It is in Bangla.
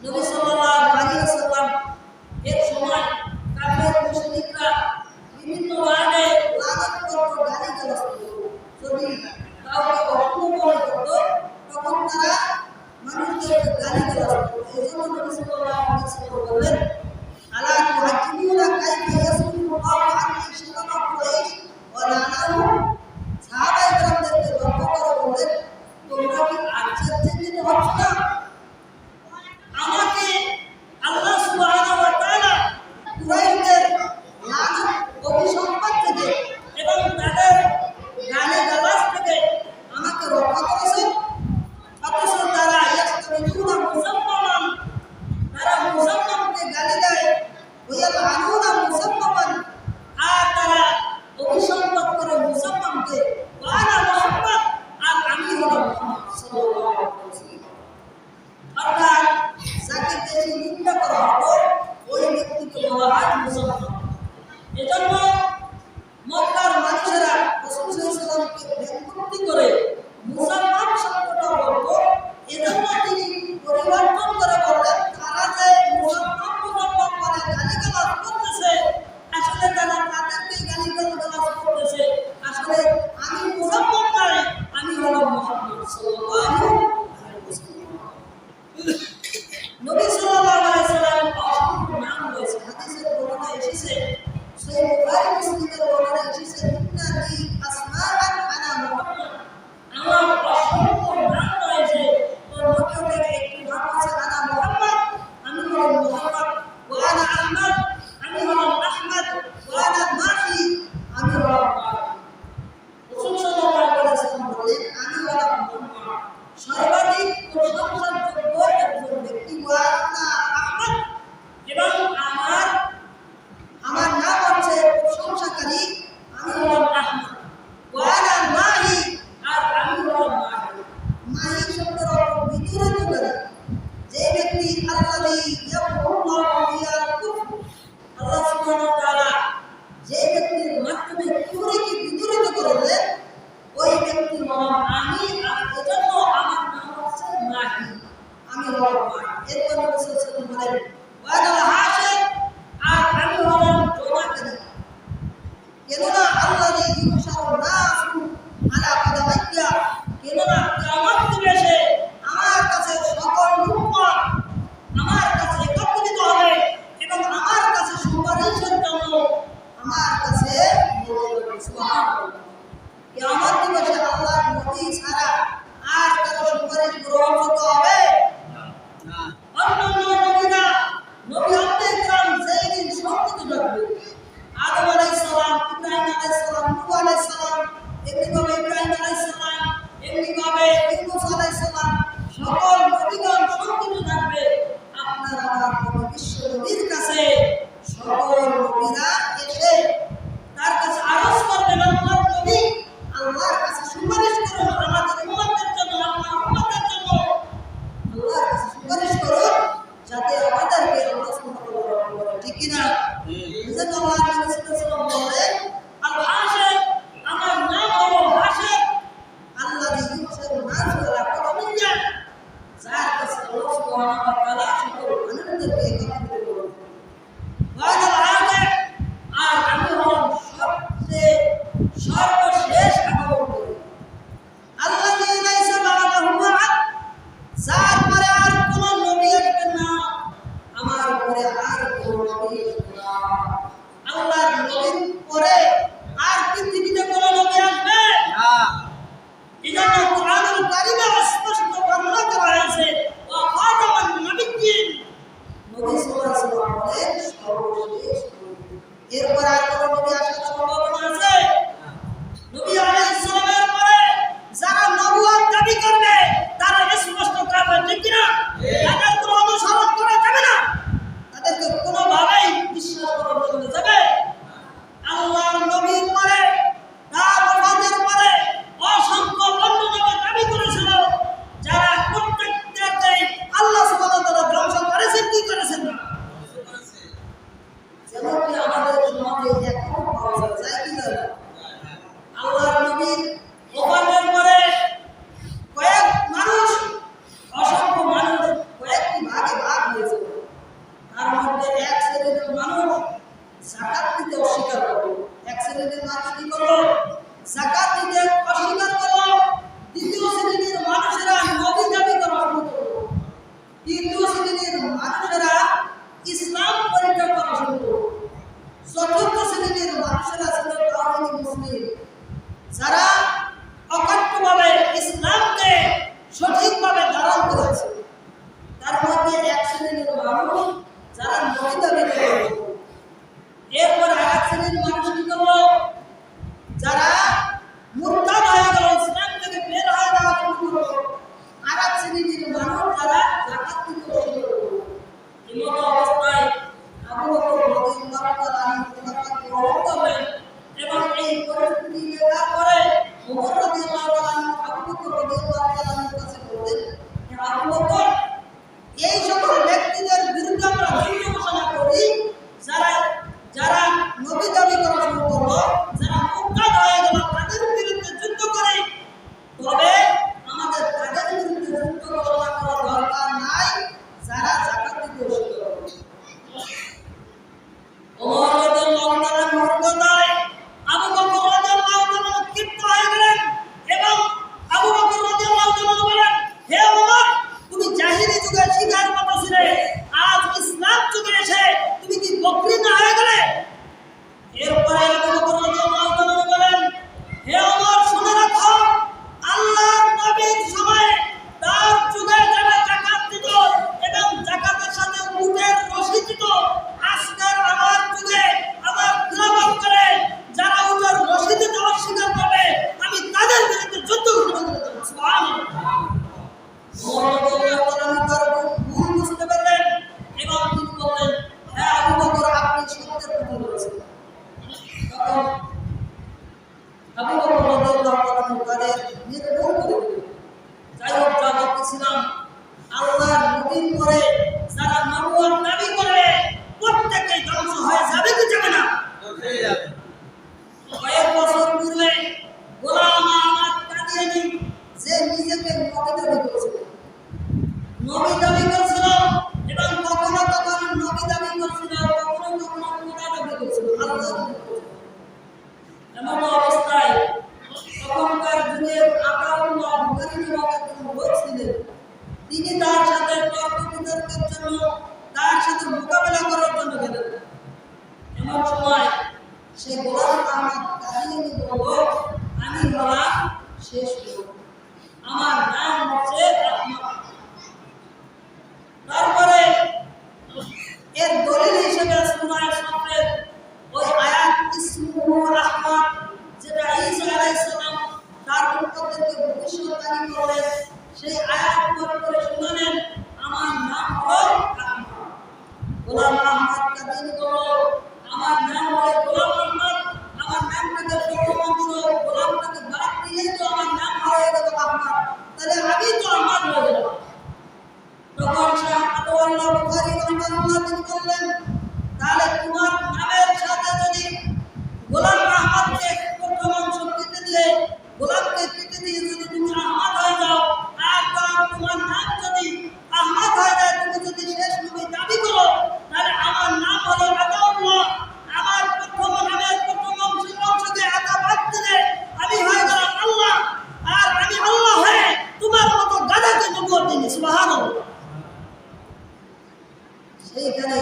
নবী সাল্লাল্লাহু আলাইহি ওয়াসাল্লাম এক সময় কাফের মুশরিকরা বিভিন্ন ওয়ার্ডে লানত করত, গালি-গালাজ করত। যদি কাউকে অপমান করত তখন তারা মানুষদেরকে গালি-গালাজ করত। এজন্য নবী সাল্লাল্লাহু আলাইহি ওয়াসাল্লাম বললেন, আলা তুহাজ্জিবুনা কাইফা ইয়াসুল্লাহু আলাইহি শারাফা কুরাইশ ওয়া লানাহু। সাহাবায়ে কেরামদেরকে লক্ষ্য করে বললেন, তোমরা কি আশ্চর্যজনক হচ্ছ না? আমাকে আল্লাহ সুবহানাহু ওয়া তাআলা কুরাইশদের লানত অভিসম্পাদ থেকে এবং তাদের গালি-গালাজ থেকে আমাকে রক্ষা করেছেন। অথচ তারা ইয়াস্তামিনুনা মুসাম্মামান, তারা মুসাম্মামকে গালি দেয়, ওয়ায়ালআনুনা মুসাম্মামান, আর তারা অভিসম্পাদ করে মুসাম্মামকে। ওয়া আনা মুহাম্মদ, আর আমি হলাম মুহাম্মদ সাল্লাল্লাহু আলাইহি ওয়াসাল্লাম। অর্থাৎ যাকে বেশি নিন্দা করা হতো ওই ব্যক্তিকে বলা হয় মুসাম্মাম। এজন্য মক্কার মানুষেরা রাসূল সাল্লাল্লাহু আলাইহি ওয়াসাল্লামকে ব্যঙ্গোক্তি করে মুসাম্মাম শব্দটা বলতো। এজন্য তিনি পরিবর্তন করে বললেন, তারা যে মুসাম্মাম মানে গালিগালাজ করতেছে, আসলে তারা তাদেরকেই গালিগালাজ করতেছে। আসলে আমি মুসাম্মাম নই, আমি হলাম মুহাম্মদ সাল্লাল্লাহু আলাইহি ওয়াসাল্লাম। নবী সাল্লাল্লাহু আলাইহি ওয়াসাল্লাম অসংখ্য নাম রয়েছে, হাদিসের বর্ণনা এসেছে, সহিহ বুখারী মুসলিমের বর্ণনা এসেছে, ইন্নালি আসমাআন আনা মুহাম্মদ, আমার অসংখ্য নাম রয়েছে, তোর মধ্যে থেকে একটি নাম আছে আনা মুহাম্মদ, আমি হলাম মুহাম্মদ, ওয়া আনা আহমদ, আমি হলাম আহমদ, ওয়া আনা মাহি, আমি হলাম মাহি। রাসূল সাল্লাল্লাহু আলাইহি ওয়াসাল্লাম বলেন, আমি হলাম মুহাম্মদ, সর্বাধিক প্রশংসাযোগ্য একজন ব্যক্তি, ওয়া আনা আহমদ, এবং আমার নাম হচ্ছে প্রশংসাকারী, আমি হলাম আহমদ, ওয়া আনা মাহি, আর আমি হলাম মাহি। মাহি শব্দের অর্থ বিদুরিতকারী। যে ব্যক্তি আল্লাযী ইয়ামহুল্লাহু বিহাল কুফর, আল্লাহ সুবহানাহু ওয়া তাআলা যে ব্যক্তির মাধ্যমে কুফরকে বিদুরিত করলেন, ওই ব্যক্তি হলাম আমি। আর এজন্য আমার নাম হচ্ছে মাহি, আমি হলাম মাহি। এরপর নবী সাল্লাল্লাহু আলাইহি ওয়াসাল্লাম বলেন, ওয়া আনা হাশির, আর আমি হলাম জমাকারী। কেননা আল্লাযী ইউহশারুন নাসু আলা কাদামাইয়া, কেননা কিয়ামত দিবসে আমার কাছে সকল উম্মত আমার কাছে একত্রিত হবে এবং আমার কাছে সুপারিশের জন্য আমার কাছে বলবে। সুবহানাল্লাহ। কিয়ামত দিবসে আল্লাহর নবী ছাড়া আর কারো সুপারিশ গ্রহণযোগ্য হবে না। অন্যান্য নবীরা, নবী আলাইহিসসালাম যেদিন সত্যকে ডাকবে, আদম আলাইহিস সালাম, ইব্রাহিম আলাইহিস সালাম, নূহ আলাইহিস সালাম, এমনিভাবে ইব্রাহিম আলাইহিস সালাম, এমনিভাবে ইউনূস আলাইহিস সালাম, সকল নবীগণ সত্যকে ডাকবে। আপনার আমার নবী বিশ্ব নবীর কাছে সকল নবীরা এসে তার কাছে আরজ করবেন, আল্লাহর নবী আল্লাহর কাছে সুপারিশ করুন আমাদের উম্মতের জন্য, আপনার উম্মতের জন্য আল্লাহর কাছে সুপারিশ করুন যাতে আমাদেরকে আল্লাহ সুবহানাহু ওয়া তাআলা বলেন। ঠিক কি না? এজন্য আল্লাহ নবী সাল্লাল্লাহু আলাইহি ওয়াসাল্লাম বলেন, আল হাশির, আমার নাম হলো হাশির, আল্লাযী ইউহশারুন নাসু আলা কাদামাইয়া, যার কাছে আল্লাহ সুবহানাহু ওয়া তাআলা সকল মানুষদেরকে একত্রিত করবেন। ওয়া আনা আল-আখির, আর আমি হলাম সবচেয়ে সর্বশেষ আগমনকারী। আল্লাযী লাইসা বা'দাহু আহাদ, যার পরে আর কোনো নবী আসবেন না, আমার পরে আর কোনো নবী আসবে না। আল্লাহর নবীর পরে আর পৃথিবীতে কোনো নবী আসবে না। এজন্য কুরআনুল কারীমে স্পষ্ট বর্ণনা করা হয়েছে, ওয়া খাতামান নবিয়্যিন, নবী সাল্লাল্লাহু আলাইহি ওয়াসাল্লাম বলেন সর্বশেষ নবী। এরপর আর কোনো নবী আসার সম্ভাবনা আছে? নবী আলাইহিস সালামের পরে যারা নবুয়ত দাবি করবে তারা স্পষ্ট কাফের। ঠিক কি না? তাদের কোনো অনুসরণ করা যাবে না, তাদেরকে কোনোভাবেই বিশ্বাস করা যাবে না। আল্লাহর নবীর পরে, তার ওয়াফাতের পরে অসংখ্য অন্য নবী দাবি করেছিল, যারা প্রত্যেকটাকেই আল্লাহ সুবহানাহু ওয়া তাআলা ধ্বংস করেছেন। কি করেছেন না? যেমনটি আমাদের সমাজে এখন পাওয়া যায় কি না? আল্লাহর নবীর ওফাতের পরে কয়েক মানুষ, অসংখ্য মানুষ, কয়েক বকরি না হয়ে গেলে এরপরে আবু বকর রাদিয়াল্লাহু তাআলা বলেন, হে ওমর শুনে রাখো, আল্লাহর নবীর সময়ে তার যুগে যারা যাকাত দিত এবং যাকাতের সাথে উটের রশি দিত, আজকের আমার যুগে আমার খিলাফত করে যারা উটের রশি দিতে অস্বীকার করবে আমি তাদের বিরুদ্ধে যুদ্ধ ঘোষণা করে দেব। সুবহানাল্লাহ। ওমর রাদিয়াল্লাহু তাআলা তার ভুল বুঝতে পারলেন এবং তিনি বললেন, হে আবু বকর আপনি সত্যের কথা বলেছেন। তখন আবু বকর রাদিয়াল্লাহু তাআলা তাদের নির্মূল করে দিলেন। যাই হোক, যা বলতেছিলাম, আল্লাহর নবীর পরে যারা নবুয়ত দাবি করবে প্রত্যেকেই ধ্বংস হয়ে যাবে কি যাবে না? কয়েক বছর পূর্বে গোলাম আহমদ কাদিয়ানী যে নিজেকে নবী দাবি করেছিল এবং কখনো কখনো নবী দাবি করেছিল, কখনো কখনো খোদা দাবি করেছিল, আল্লাহ। এমন অবস্থায় তখনকার যুগের আতাউল্লাহ বুখারী নামক একজন লোক ছিলেন। তিনি তার সাথে তর্ক বিতর্কের জন্য, তার সাথে মোকাবেলা করার জন্য গেলেন। এমন সময় সে গোলাম আহমদ কাদিয়ানী বলল, আমি হলাম শেষ লোক, আমার নাম হচ্ছে আহমদ। তারপরে এর দলিল হিসেবে সূরা সাফের ওই আয়াত ইসমুহু আহমদ, যেটা ঈসা আলাইহিস সালাম তার উম্মতদেরকে ভবিষ্যৎবাণী করলেন, সেই আয়াত পড়ে করে শুনালেন, আমার নাম হলো আহমদ। গোলাম আহমদ কাদিয়ানী বলল, আমার নাম হলো গোলাম আহমদ, আমার নামটাকে প্রথম অংশ গোলামটাকে বাদ দিলেই তো আমার নাম হয়ে গেল আহমদ, তাহলে আমি তো আহমদ হয়ে গেলাম। তখন শাহ আতাউল্লাহ বুখারী রাহিমাহুল্লাহ তিনি বললেন, তাহলে তোমার নামের সাথে যদি গোলাম আহমদকে প্রথম অংশ কেটে দিয়ে, গোলামকে কেটে দিয়ে যদি তুমি আহমদ হয়ে যাও, আর তোমার নাম যদি আহমদ হয়ে যায়, তুমি যদি শেষ নবী দাবি করো, তাহলে আমার নাম হলো আতাউল্লাহ, আমার প্রথম নামের প্রথম অংশকে আতা বাদ দিলে আমি হয়ে গেলাম আল্লাহ, আর আমি আল্লাহ হয়ে তোমার মতো গাধাকে নবুয়ত দিই। সুবহানাল্লাহ। সেইখানে